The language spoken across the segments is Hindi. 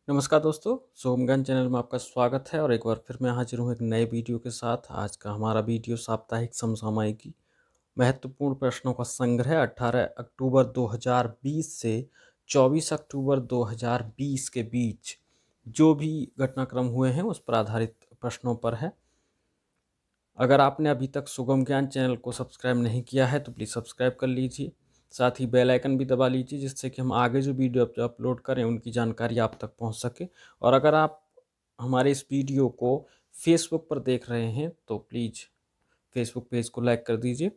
नमस्कार दोस्तों, सोमगन चैनल में आपका स्वागत है और एक बार फिर मैं हाजिर हूँ एक नए वीडियो के साथ। आज का हमारा वीडियो साप्ताहिक समसामयिकी महत्वपूर्ण प्रश्नों का संग्रह 18 अक्टूबर 2020 से 24 अक्टूबर 2020 के बीच जो भी घटनाक्रम हुए हैं उस पर आधारित प्रश्नों पर है। अगर आपने अभी तक सुगम ज्ञान चैनल को सब्सक्राइब नहीं किया है तो प्लीज़ सब्सक्राइब कर लीजिए, साथ ही बेल आइकन भी दबा लीजिए जिससे कि हम आगे जो वीडियो अपलोड करें उनकी जानकारी आप तक पहुंच सके। और अगर आप हमारे इस वीडियो को फेसबुक पर देख रहे हैं तो प्लीज़ फेसबुक पेज को लाइक कर दीजिए।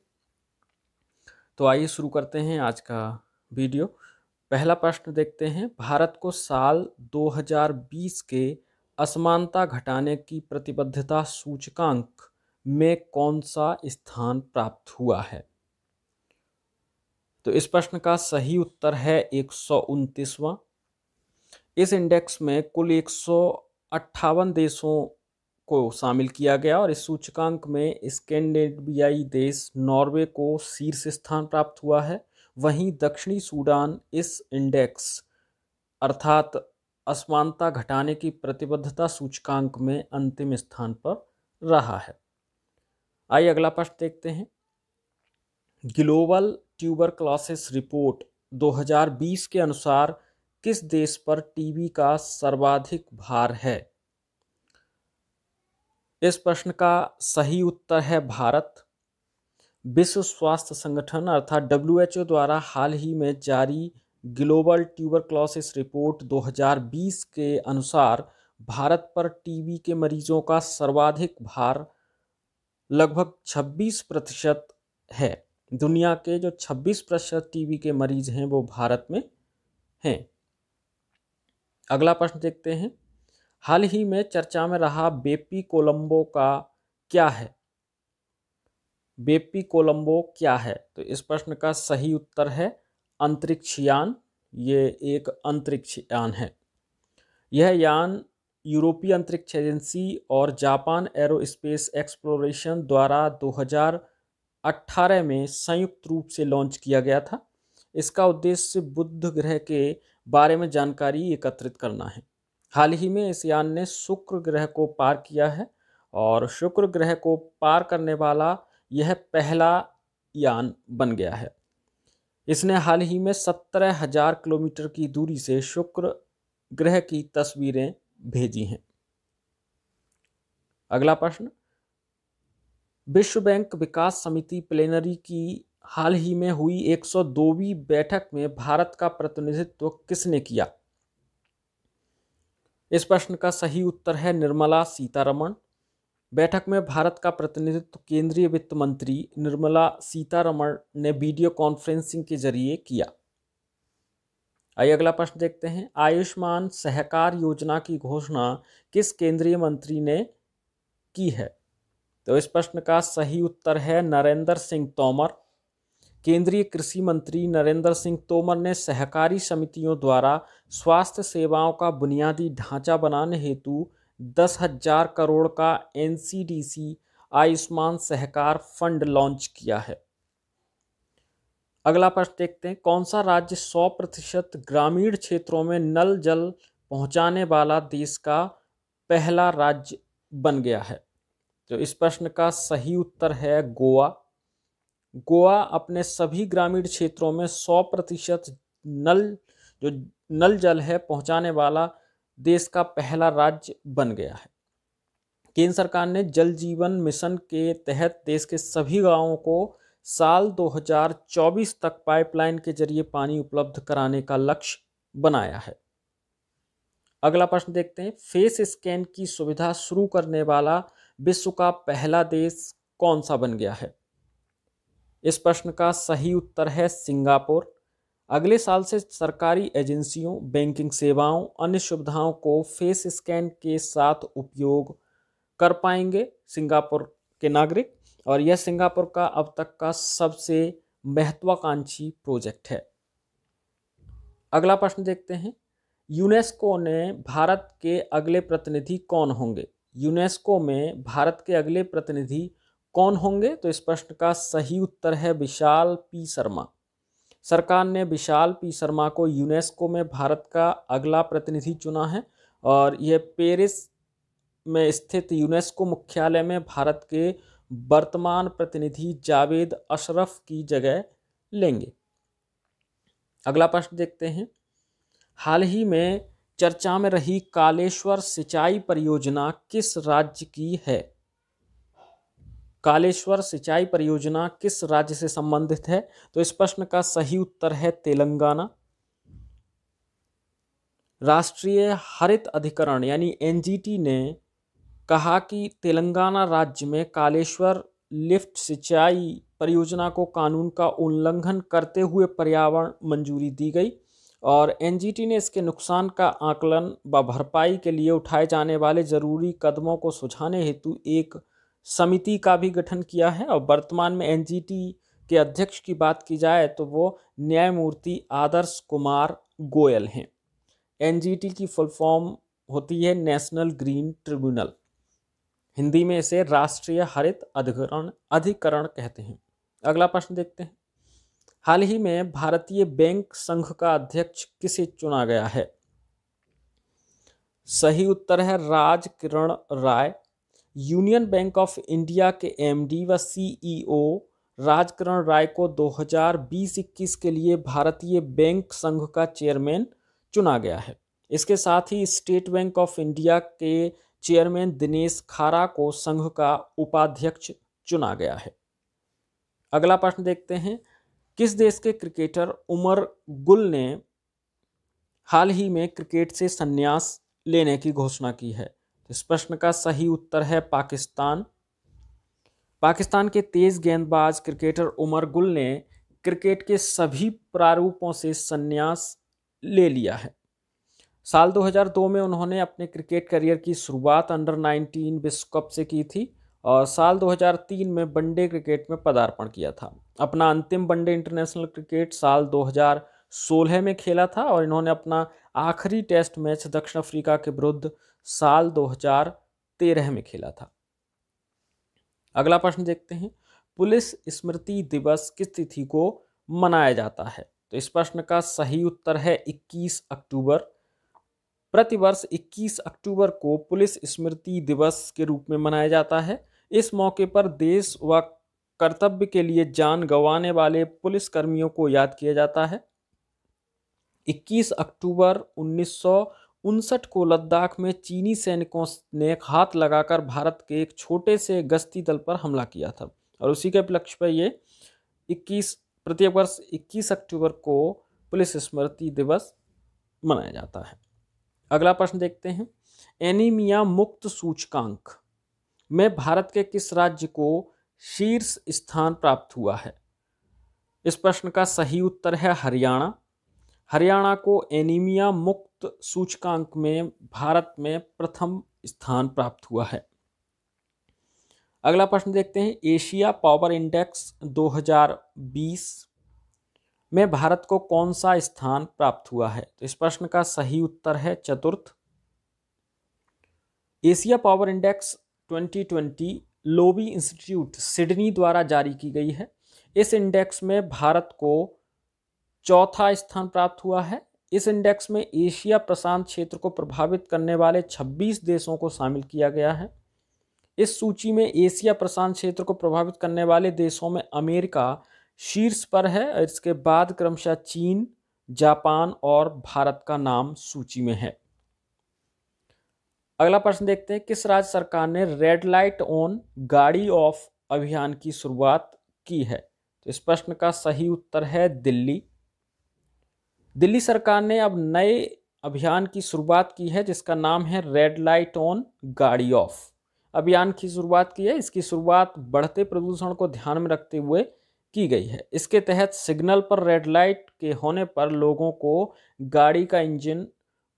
तो आइए शुरू करते हैं आज का वीडियो। पहला प्रश्न देखते हैं, भारत को साल 2020 के असमानता घटाने की प्रतिबद्धता सूचकांक में कौन सा स्थान प्राप्त हुआ है? तो इस प्रश्न का सही उत्तर है 129वां। इस इंडेक्स में कुल 158 देशों को शामिल किया गया और इस सूचकांक में स्कैंडिनेवियाई देश नॉर्वे को शीर्ष स्थान प्राप्त हुआ है। वहीं दक्षिणी सूडान इस इंडेक्स अर्थात असमानता घटाने की प्रतिबद्धता सूचकांक में अंतिम स्थान पर रहा है। आइए अगला प्रश्न देखते हैं। ग्लोबल ट्यूबरक्लोसिस रिपोर्ट 2020 के अनुसार किस देश पर टीबी का सर्वाधिक भार है? इस प्रश्न का सही उत्तर है भारत। विश्व स्वास्थ्य संगठन अर्थात WHO द्वारा हाल ही में जारी ग्लोबल ट्यूबरक्लोसिस रिपोर्ट 2020 के अनुसार भारत पर टीबी के मरीजों का सर्वाधिक भार लगभग 26% है। दुनिया के जो 26% टीबी के मरीज हैं वो भारत में हैं। अगला प्रश्न देखते हैं, हाल ही में चर्चा में रहा बेपी कोलंबो का क्या है? बेपी कोलंबो क्या है? तो इस प्रश्न का सही उत्तर है अंतरिक्ष यान। ये एक अंतरिक्ष यान है। यह यान यूरोपीय अंतरिक्ष एजेंसी और जापान एरोस्पेस एक्सप्लोरेशन द्वारा 2018 में संयुक्त रूप से लॉन्च किया गया था। इसका उद्देश्य बुध ग्रह के बारे में जानकारी एकत्रित करना है। हाल ही में इस यान ने शुक्र ग्रह को पार किया है और शुक्र ग्रह को पार करने वाला यह पहला यान बन गया है। इसने हाल ही में 17,000 किलोमीटर की दूरी से शुक्र ग्रह की तस्वीरें भेजी हैं। अगला प्रश्न, विश्व बैंक विकास समिति प्लेनरी की हाल ही में हुई 102वीं बैठक में भारत का प्रतिनिधित्व किसने किया? इस प्रश्न का सही उत्तर है निर्मला सीतारमण। बैठक में भारत का प्रतिनिधित्व केंद्रीय वित्त मंत्री निर्मला सीतारमण ने वीडियो कॉन्फ्रेंसिंग के जरिए किया। आइए अगला प्रश्न देखते हैं, आयुष्मान सहकार योजना की घोषणा किस केंद्रीय मंत्री ने की है? तो इस प्रश्न का सही उत्तर है नरेंद्र सिंह तोमर। केंद्रीय कृषि मंत्री नरेंद्र सिंह तोमर ने सहकारी समितियों द्वारा स्वास्थ्य सेवाओं का बुनियादी ढांचा बनाने हेतु 10,000 करोड़ का NCDC Ayushman Sahakar fund launch किया है। अगला प्रश्न देखते हैं, कौन सा राज्य 100% ग्रामीण क्षेत्रों में नल जल पहुंचाने वाला देश का पहला राज्य बन गया है? तो इस प्रश्न का सही उत्तर है गोवा। गोवा अपने सभी ग्रामीण क्षेत्रों में 100% नल जल है पहुंचाने वाला देश का पहला राज्य बन गया है। केंद्र सरकार ने जल जीवन मिशन के तहत देश के सभी गांवों को साल 2024 तक पाइपलाइन के जरिए पानी उपलब्ध कराने का लक्ष्य बनाया है। अगला प्रश्न देखते हैं, फेस स्कैन की सुविधा शुरू करने वाला विश्व का पहला देश कौन सा बन गया है? इस प्रश्न का सही उत्तर है सिंगापुर। अगले साल से सरकारी एजेंसियों, बैंकिंग सेवाओं, अन्य सुविधाओं को फेस स्कैन के साथ उपयोग कर पाएंगे सिंगापुर के नागरिक, और यह सिंगापुर का अब तक का सबसे महत्वाकांक्षी प्रोजेक्ट है। अगला प्रश्न देखते हैं, यूनेस्को ने भारत के अगले प्रतिनिधि कौन होंगे? यूनेस्को में भारत के अगले प्रतिनिधि कौन होंगे? तो इस प्रश्न का सही उत्तर है विशाल पी शर्मा। सरकार ने विशाल पी शर्मा को यूनेस्को में भारत का अगला प्रतिनिधि चुना है। और यह पेरिस में स्थित यूनेस्को मुख्यालय में भारत के वर्तमान प्रतिनिधि जावेद अशरफ की जगह लेंगे। अगला प्रश्न देखते हैं, हाल ही में चर्चा में रही कालेश्वर सिंचाई परियोजना किस राज्य की है? कालेश्वर सिंचाई परियोजना किस राज्य से संबंधित है? तो इस प्रश्न का सही उत्तर है तेलंगाना। राष्ट्रीय हरित अधिकरण यानी एनजीटी ने कहा कि तेलंगाना राज्य में कालेश्वर लिफ्ट सिंचाई परियोजना को कानून का उल्लंघन करते हुए पर्यावरण मंजूरी दी गई और एनजीटी ने इसके नुकसान का आकलन व भरपाई के लिए उठाए जाने वाले जरूरी कदमों को सुझाने हेतु एक समिति का भी गठन किया है। और वर्तमान में एनजीटी के अध्यक्ष की बात की जाए तो वो न्यायमूर्ति आदर्श कुमार गोयल हैं। एनजीटी की फुल फॉर्म होती है नेशनल ग्रीन ट्रिब्यूनल, हिंदी में इसे राष्ट्रीय हरित अधिकरण कहते हैं। अगला प्रश्न देखते हैं, हाल ही में भारतीय बैंक संघ का अध्यक्ष किसे चुना गया है? सही उत्तर है राज किरण राय। यूनियन बैंक ऑफ इंडिया के एमडी व सीईओ राज किरण राय को 2020-21 के लिए भारतीय बैंक संघ का चेयरमैन चुना गया है। इसके साथ ही स्टेट बैंक ऑफ इंडिया के चेयरमैन दिनेश खारा को संघ का उपाध्यक्ष चुना गया है। अगला प्रश्न देखते हैं, किस देश के क्रिकेटर उमर गुल ने हाल ही में क्रिकेट से संन्यास लेने की घोषणा की है? इस प्रश्न का सही उत्तर है पाकिस्तान। पाकिस्तान के तेज गेंदबाज क्रिकेटर उमर गुल ने क्रिकेट के सभी प्रारूपों से संन्यास ले लिया है। साल 2002 में उन्होंने अपने क्रिकेट करियर की शुरुआत अंडर-19 विश्व कप से की थी और साल 2003 में वनडे क्रिकेट में पदार्पण किया था। अपना अंतिम वनडे इंटरनेशनल क्रिकेट साल 2016 में खेला था और इन्होंने अपना आखिरी टेस्ट मैच दक्षिण अफ्रीका के विरुद्ध साल 2013 में खेला था। अगला प्रश्न देखते हैं, पुलिस स्मृति दिवस किस तिथि को मनाया जाता है? तो इस प्रश्न का सही उत्तर है 21 अक्टूबर। प्रतिवर्ष 21 अक्टूबर को पुलिस स्मृति दिवस के रूप में मनाया जाता है। इस मौके पर देश व कर्तव्य के लिए जान गंवाने वाले पुलिस कर्मियों को याद किया जाता है। 21 अक्टूबर 1959 को लद्दाख में चीनी सैनिकों ने घात लगाकर भारत के एक छोटे से गश्ती दल पर हमला किया था और उसी के उपलक्ष्य पर ये प्रत्येक वर्ष 21 अक्टूबर को पुलिस स्मृति दिवस मनाया जाता है। अगला प्रश्न देखते हैं, एनीमिया मुक्त सूचकांक में भारत के किस राज्य को शीर्ष स्थान प्राप्त हुआ है? इस प्रश्न का सही उत्तर है हरियाणा। हरियाणा को एनीमिया मुक्त सूचकांक में भारत में प्रथम स्थान प्राप्त हुआ है। अगला प्रश्न देखते हैं, एशिया पावर इंडेक्स 2020 में भारत को कौन सा स्थान प्राप्त हुआ है? तो इस प्रश्न का सही उत्तर है चतुर्थ। Asia power index 2020 lobby institute Sydney द्वारा जारी की गई है। इस इंडेक्स में भारत को चौथा स्थान प्राप्त हुआ है। इस इंडेक्स में एशिया प्रशांत क्षेत्र को प्रभावित करने वाले 26 देशों को शामिल किया गया है। इस सूची में एशिया प्रशांत क्षेत्र को प्रभावित करने वाले देशों में अमेरिका शीर्ष पर है और इसके बाद क्रमशः चीन, जापान और भारत का नाम सूची में है। अगला प्रश्न देखते हैं, किस राज्य सरकार ने रेड लाइट ऑन गाड़ी ऑफ अभियान की शुरुआत की है? तो इस प्रश्न का सही उत्तर है दिल्ली। दिल्ली सरकार ने अब नए अभियान की शुरुआत की है जिसका नाम है रेड लाइट ऑन गाड़ी ऑफ अभियान की शुरुआत की है। इसकी शुरुआत बढ़ते प्रदूषण को ध्यान में रखते हुए की गई है। इसके तहत सिग्नल पर रेड लाइट के होने पर लोगों को गाड़ी का इंजन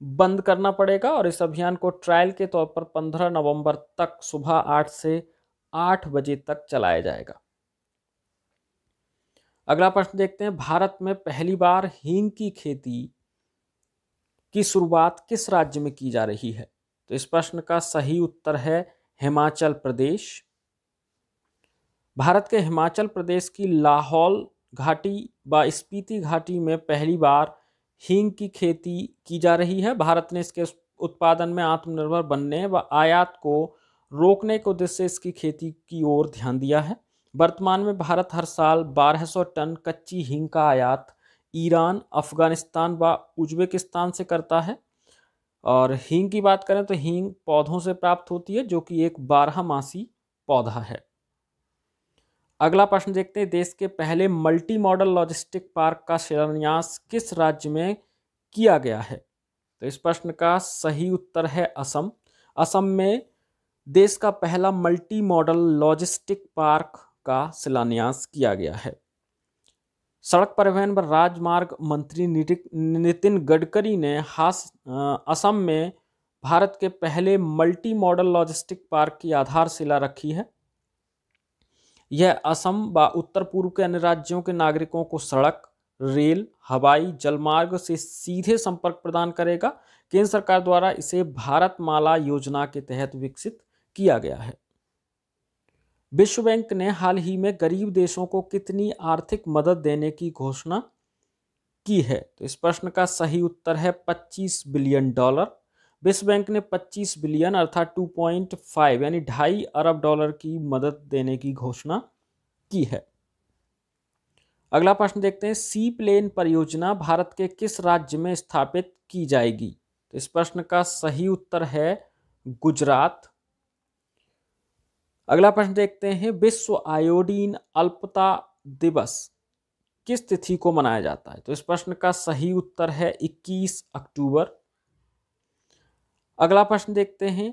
बंद करना पड़ेगा और इस अभियान को ट्रायल के तौर पर 15 नवंबर तक सुबह 8 से 8 बजे तक चलाया जाएगा। अगला प्रश्न देखते हैं, भारत में पहली बार हींग की खेती की शुरुआत किस राज्य में की जा रही है? तो इस प्रश्न का सही उत्तर है हिमाचल प्रदेश। भारत के हिमाचल प्रदेश की लाहौल घाटी व स्पीति घाटी में पहली बार हींग की खेती की जा रही है। भारत ने इसके उत्पादन में आत्मनिर्भर बनने व आयात को रोकने के उद्देश्य से इसकी खेती की ओर ध्यान दिया है। वर्तमान में भारत हर साल 1200 टन कच्ची हींग का आयात ईरान, अफगानिस्तान व उज्बेकिस्तान से करता है। और हींग की बात करें तो हींग पौधों से प्राप्त होती है, जो कि एक 12मासी पौधा है। अगला प्रश्न देखते हैं, देश के पहले मल्टी मॉडल लॉजिस्टिक पार्क का शिलान्यास किस राज्य में किया गया है? तो इस प्रश्न का सही उत्तर है असम। असम में देश का पहला मल्टी मॉडल लॉजिस्टिक पार्क का शिलान्यास किया गया है। सड़क परिवहन व राजमार्ग मंत्री नितिन गडकरी ने असम में भारत के पहले मल्टी मॉडल लॉजिस्टिक पार्क की आधारशिला रखी है। यह असम व उत्तर पूर्व के अन्य राज्यों के नागरिकों को सड़क, रेल, हवाई, जलमार्ग से सीधे संपर्क प्रदान करेगा। केंद्र सरकार द्वारा इसे भारतमाला योजना के तहत विकसित किया गया है। विश्व बैंक ने हाल ही में गरीब देशों को कितनी आर्थिक मदद देने की घोषणा की है? तो इस प्रश्न का सही उत्तर है $25 बिलियन। विश्व बैंक ने 25 बिलियन अर्थात 2.5 यानी 2.5 अरब डॉलर की मदद देने की घोषणा की है। अगला प्रश्न देखते हैं, सी प्लेन परियोजना भारत के किस राज्य में स्थापित की जाएगी? तो इस प्रश्न का सही उत्तर है गुजरात। अगला प्रश्न देखते हैं, विश्व आयोडीन अल्पता दिवस किस तिथि को मनाया जाता है? तो इस प्रश्न का सही उत्तर है 21 अक्टूबर। अगला प्रश्न देखते हैं,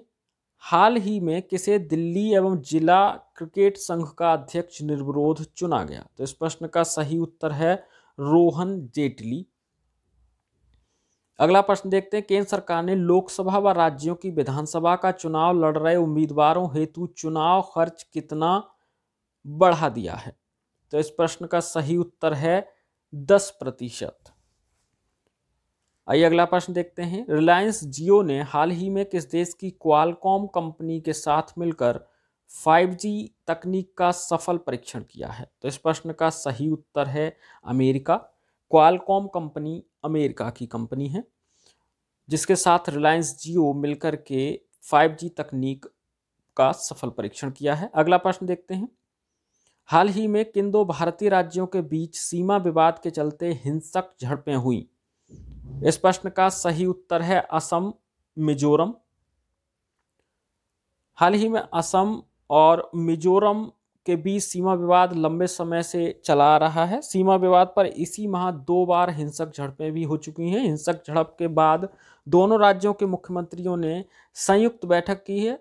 हाल ही में किसे दिल्ली एवं जिला क्रिकेट संघ का अध्यक्ष निर्विरोध चुना गया? तो इस प्रश्न का सही उत्तर है रोहन जेटली। अगला प्रश्न देखते हैं, केंद्र सरकार ने लोकसभा व राज्यों की विधानसभा का चुनाव लड़ रहे उम्मीदवारों हेतु चुनाव खर्च कितना बढ़ा दिया है? तो इस प्रश्न का सही उत्तर है 10%। आइए अगला प्रश्न देखते हैं, रिलायंस जियो ने हाल ही में किस देश की क्वालकॉम कंपनी के साथ मिलकर 5G तकनीक का सफल परीक्षण किया है? तो इस प्रश्न का सही उत्तर है अमेरिका। क्वालकॉम कंपनी अमेरिका की कंपनी है, जिसके साथ रिलायंस जियो मिलकर के 5G तकनीक का सफल परीक्षण किया है। अगला प्रश्न देखते हैं, हाल ही में किन दो भारतीय राज्यों के बीच सीमा विवाद के चलते हिंसक झड़पें हुई? इस प्रश्न का सही उत्तर है असम, मिजोरम। हाल ही में असम और मिजोरम के बीच सीमा विवाद लंबे समय से चला आ रहा है। सीमा विवाद पर इसी माह 2 बार हिंसक झड़पें भी हो चुकी हैं। हिंसक झड़प के बाद दोनों राज्यों के मुख्यमंत्रियों ने संयुक्त बैठक की है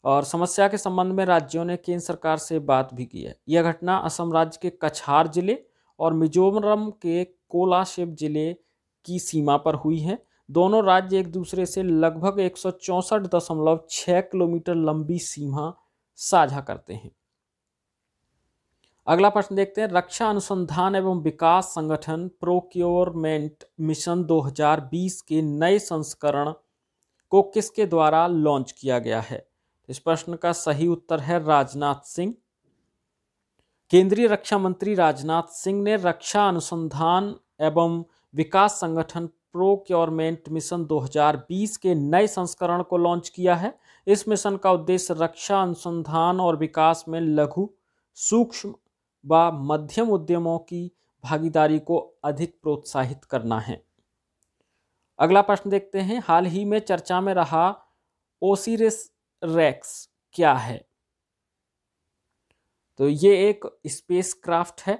और समस्या के संबंध में राज्यों ने केंद्र सरकार से बात भी की है। यह घटना असम राज्य के कछार जिले और मिजोरम के कोलाशिब जिले की सीमा पर हुई है। दोनों राज्य एक दूसरे से लगभग 164.6 किलोमीटर लंबी सीमा साझा करते हैं। अगला प्रश्न देखते हैं, रक्षा अनुसंधान एवं विकास संगठन प्रोक्योरमेंट मिशन 2020 के नए संस्करण को किसके द्वारा लॉन्च किया गया है? इस प्रश्न का सही उत्तर है राजनाथ सिंह। केंद्रीय रक्षा मंत्री राजनाथ सिंह ने रक्षा अनुसंधान एवं विकास संगठन प्रोक्योरमेंट मिशन 2020 के नए संस्करण को लॉन्च किया है। इस मिशन का उद्देश्य रक्षा अनुसंधान और विकास में लघु, सूक्ष्म व मध्यम उद्यमों की भागीदारी को अधिक प्रोत्साहित करना है। अगला प्रश्न देखते हैं, हाल ही में चर्चा में रहा ओसिरिस रेक्स क्या है? तो ये एक स्पेस क्राफ्ट है।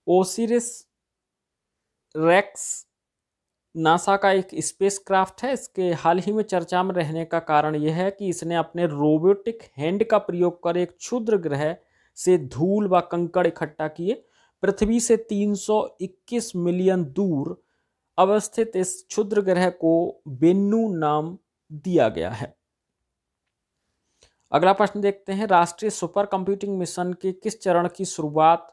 ओसिरिस रेक्स नासा का एक स्पेस क्राफ्ट है। इसके हाल ही में चर्चा में रहने का कारण यह है कि इसने अपने रोबोटिक हैंड का प्रयोग कर एक क्षुद्र ग्रह से धूल व कंकड़ इकट्ठा किए। पृथ्वी से 321 मिलियन दूर अवस्थित इस क्षुद्र ग्रह को बेन्नू नाम दिया गया है। अगला प्रश्न देखते हैं, राष्ट्रीय सुपर कंप्यूटिंग मिशन के किस चरण की शुरुआत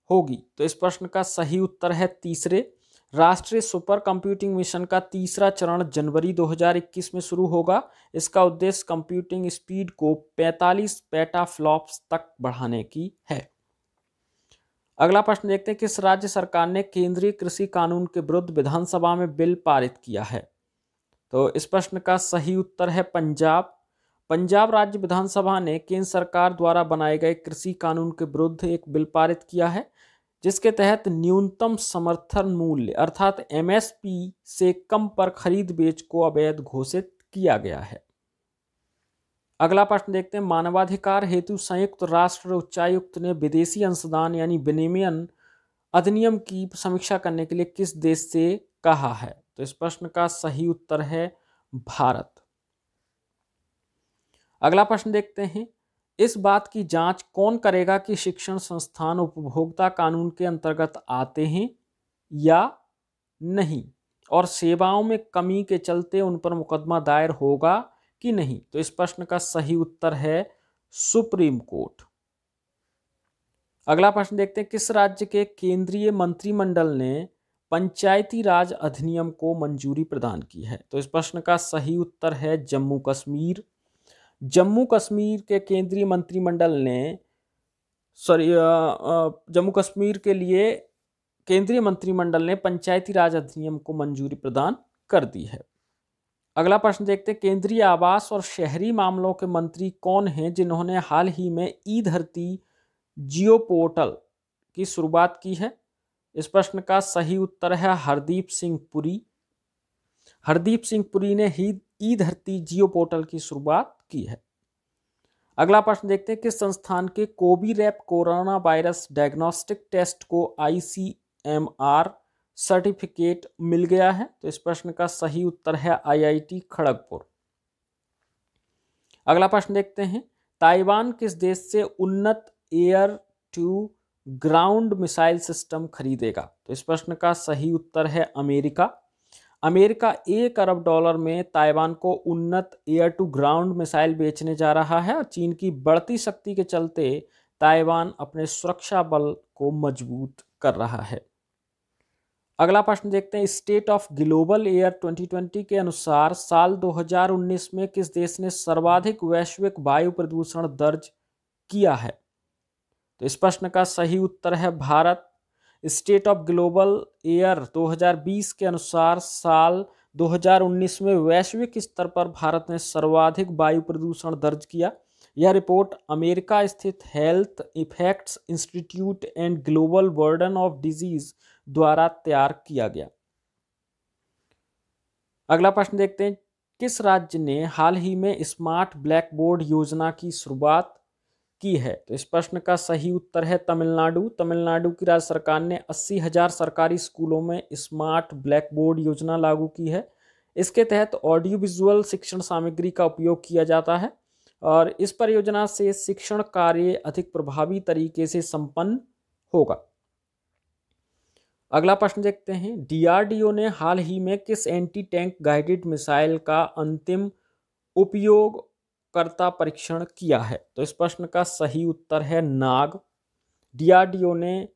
होगी? तो इस प्रश्न का सही उत्तर है तीसरे। राष्ट्रीय सुपर कंप्यूटिंग मिशन का तीसरा चरण जनवरी 2021 में शुरू होगा। इसका उद्देश्य कंप्यूटिंग स्पीड को 45 पेटाफ्लॉप्स तक बढ़ाने की है। अगला प्रश्न देखते हैं, किस राज्य सरकार ने केंद्रीय कृषि कानून के विरुद्ध विधानसभा में बिल पारित किया है? तो इस प्रश्न का सही उत्तर है पंजाब। पंजाब राज्य विधानसभा ने केंद्र सरकार द्वारा बनाए गए कृषि कानून के विरुद्ध एक बिल पारित किया है, जिसके तहत न्यूनतम समर्थन मूल्य अर्थात एमएसपी से कम पर खरीद बेच को अवैध घोषित किया गया है। अगला प्रश्न देखते हैं, मानवाधिकार हेतु संयुक्त राष्ट्र उच्चायुक्त ने विदेशी अंशदान यानी विनिमयन अधिनियम की समीक्षा करने के लिए किस देश से कहा है? तो इस प्रश्न का सही उत्तर है भारत। अगला प्रश्न देखते हैं, इस बात की जांच कौन करेगा कि शिक्षण संस्थान उपभोक्ता कानून के अंतर्गत आते हैं या नहीं, और सेवाओं में कमी के चलते उन पर मुकदमा दायर होगा कि नहीं? तो इस प्रश्न का सही उत्तर है सुप्रीम कोर्ट। अगला प्रश्न देखते हैं, किस राज्य के केंद्रीय मंत्रिमंडल ने पंचायती राज अधिनियम को मंजूरी प्रदान की है? तो इस प्रश्न का सही उत्तर है जम्मू कश्मीर। जम्मू कश्मीर के केंद्रीय मंत्रिमंडल ने जम्मू कश्मीर के लिए केंद्रीय मंत्रिमंडल ने पंचायती राज अधिनियम को मंजूरी प्रदान कर दी है। अगला प्रश्न देखते हैं, केंद्रीय आवास और शहरी मामलों के मंत्री कौन हैं जिन्होंने हाल ही में ई धरती जियो पोर्टल की शुरुआत की है? इस प्रश्न का सही उत्तर है हरदीप सिंह पुरी। हरदीप सिंह पुरी ने ही ई धरती जियो पोर्टल की शुरुआत की है। अगला प्रश्न देखते हैं, किस संस्थान के Covirap corona virus diagnostic test को ICMR सर्टिफिकेट मिल गया है? तो इस प्रश्न का सही उत्तर है IIT खड़गपुर। अगला प्रश्न देखते हैं, ताइवान किस देश से उन्नत air to ground missile system खरीदेगा? तो इस प्रश्न का सही उत्तर है अमेरिका। अमेरिका $1 अरब में ताइवान को उन्नत एयर टू ग्राउंड मिसाइल बेचने जा रहा है, और चीन की बढ़ती शक्ति के चलते ताइवान अपने सुरक्षा बल को मजबूत कर रहा है। अगला प्रश्न देखते हैं, स्टेट ऑफ ग्लोबल एयर 2020 के अनुसार साल 2019 में किस देश ने सर्वाधिक वैश्विक वायु प्रदूषण दर्ज किया है? तो इस प्रश्न का सही उत्तर है Bharat. State of global air 2020 के अनुसार साल 2019 में वैश्विक स्तर पर भारत ने सर्वाधिक वायु प्रदूषण दर्ज किया। यह रिपोर्ट अमेरिका स्थित health effects institute and global burden of disease द्वारा तैयार किया गया। अगला प्रश्न देखते हैं, किस राज्य ने हाल ही में स्मार्ट ब्लैक बोर्ड योजना की शुरुआत की है? तो इस प्रश्न का सही उत्तर है तमिलनाडु। तमिलनाडु की राज्य सरकार ने 80,000 सरकारी स्कूलों में स्मार्ट ब्लैक बोर्ड योजना लागू की है। इसके तहत ऑडियो विजुअल शिक्षण सामग्री का उपयोग किया जाता है, और इस परियोजना से शिक्षण कार्य अधिक प्रभावी तरीके से संपन्न होगा। अगला प्रश्न देखते हैं, DRDO ने हाल ही में किस एंटी टैंक गाइडेड मिसाइल का अंतिम उपयोगकर्ता परीक्षण किया है? तो इस प्रश्न का सही उत्तर है नाग। DRDO ने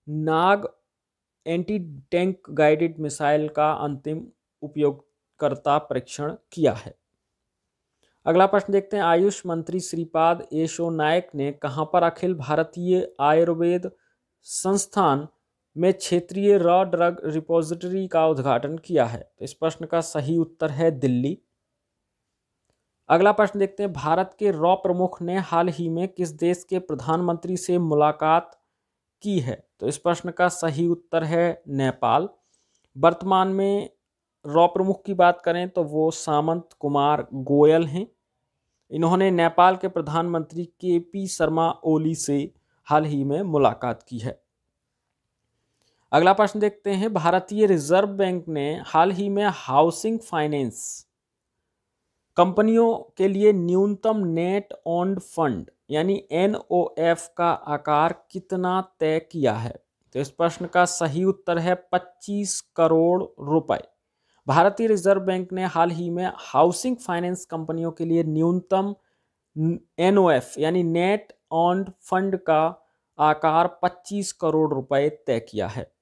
नाग एंटी टैंक गाइडेड मिसाइल का अंतिम उपयोगकर्ता परीक्षण किया है। अगला प्रश्न देखते हैं, आयुष मंत्री श्रीपाद येशो नायक ने कहां पर अखिल भारतीय आयुर्वेद संस्थान में क्षेत्रीय रॉ ड्रग रिपोजिटरी का उद्घाटन किया है? तो इस प्रश्न का सही उत्तर है दिल्ली। अगला प्रश्न देखते हैं, भारत के रॉ प्रमुख ने हाल ही में किस देश के प्रधानमंत्री से मुलाकात की है? तो इस प्रश्न का सही उत्तर है नेपाल। वर्तमान में रॉ प्रमुख की बात करें तो वो सामंत कुमार गोयल हैं। इन्होंने नेपाल के प्रधानमंत्री KP शर्मा ओली से हाल ही में मुलाकात की है। अगला प्रश्न देखते हैं, भारतीय रिजर्व बैंक ने हाल ही में हाउसिंग फाइनेंस कंपनियों के लिए न्यूनतम नेट ओन्ड फंड यानी NOF का आकार कितना तय किया है? तो इस प्रश्न का सही उत्तर है 25 करोड़ रुपए। भारतीय रिजर्व बैंक ने हाल ही में हाउसिंग फाइनेंस कंपनियों के लिए न्यूनतम NOF यानी नेट ओन्ड फंड का आकार 25 करोड़ रुपए तय किया है।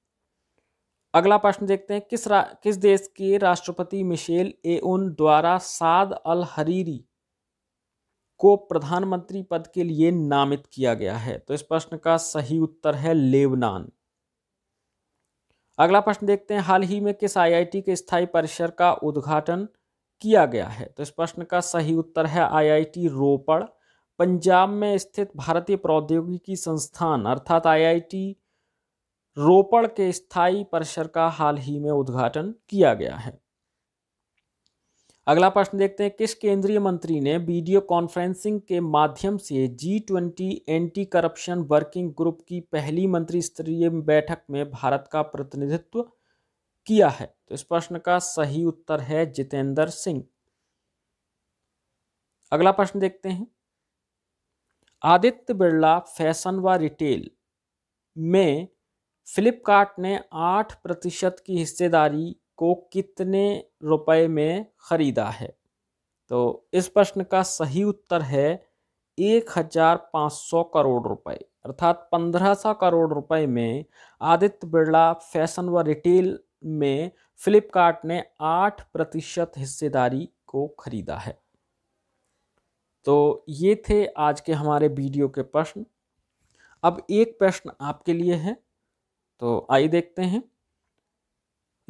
अगला प्रश्न देखते हैं, किस देश के राष्ट्रपति मिशेल एउन द्वारा साद अल हरीरी को प्रधानमंत्री पद के लिए नामित किया गया है? तो इस प्रश्न का सही उत्तर है लेबनान। अगला प्रश्न देखते हैं, हाल ही में किस IIT के स्थायी परिसर का उद्घाटन किया गया है? तो इस प्रश्न का सही उत्तर है IIT रोपड़। पंजाब में स्थित भारतीय प्रौद्योगिकी संस्थान अर्थात IIT रोपड़ के स्थायी परिसर का हाल ही में उद्घाटन किया गया है। अगला प्रश्न देखते हैं, किस केंद्रीय मंत्री ने वीडियो कॉन्फ्रेंसिंग के माध्यम से G20 anti corruption working group की पहली मंत्री स्तरीय बैठक में भारत का प्रतिनिधित्व किया है? तो इस प्रश्न का सही उत्तर है जितेंद्र सिंह। अगला प्रश्न देखते हैं, आदित्य बिरला फैशन व रिटेल में फ्लिपकार्ट ने 8% की हिस्सेदारी को कितने रुपए में खरीदा है? तो इस प्रश्न का सही उत्तर है 1500 करोड़ रुपए, अर्थात 1500 करोड़ रुपए में आदित्य बिरला फैशन व रिटेल में फ्लिपकार्ट ने 8% हिस्सेदारी को खरीदा है। तो ये थे आज के हमारे वीडियो के प्रश्न। अब एक प्रश्न आपके लिए है, तो आइए देखते हैं।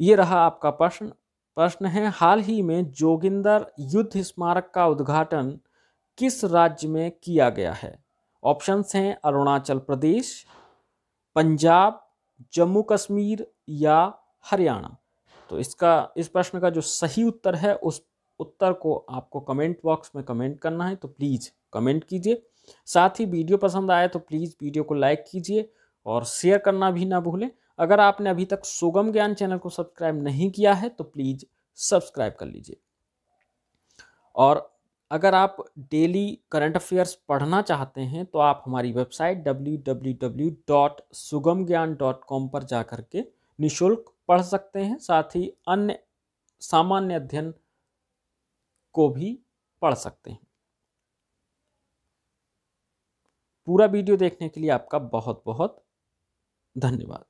ये रहा आपका प्रश्न। प्रश्न है, हाल ही में जोगिंदर युद्ध स्मारक का उद्घाटन किस राज्य में किया गया है? ऑप्शंस हैं अरुणाचल प्रदेश, पंजाब, जम्मू कश्मीर या हरियाणा। तो इस प्रश्न का जो सही उत्तर है उस उत्तर को आपको कमेंट बॉक्स में कमेंट करना है, तो प्लीज़ कमेंट कीजिए। साथ ही वीडियो पसंद आए तो प्लीज़ वीडियो को लाइक कीजिए और शेयर करना भी ना भूलें। अगर आपने अभी तक सुगम ज्ञान चैनल को सब्सक्राइब नहीं किया है तो प्लीज़ सब्सक्राइब कर लीजिए। और अगर आप डेली करंट अफेयर्स पढ़ना चाहते हैं तो आप हमारी वेबसाइट www.sugamgyan.com पर जाकर के निःशुल्क पढ़ सकते हैं। साथ ही अन्य सामान्य अध्ययन को भी पढ़ सकते हैं। पूरा वीडियो देखने के लिए आपका बहुत बहुत धन्यवाद।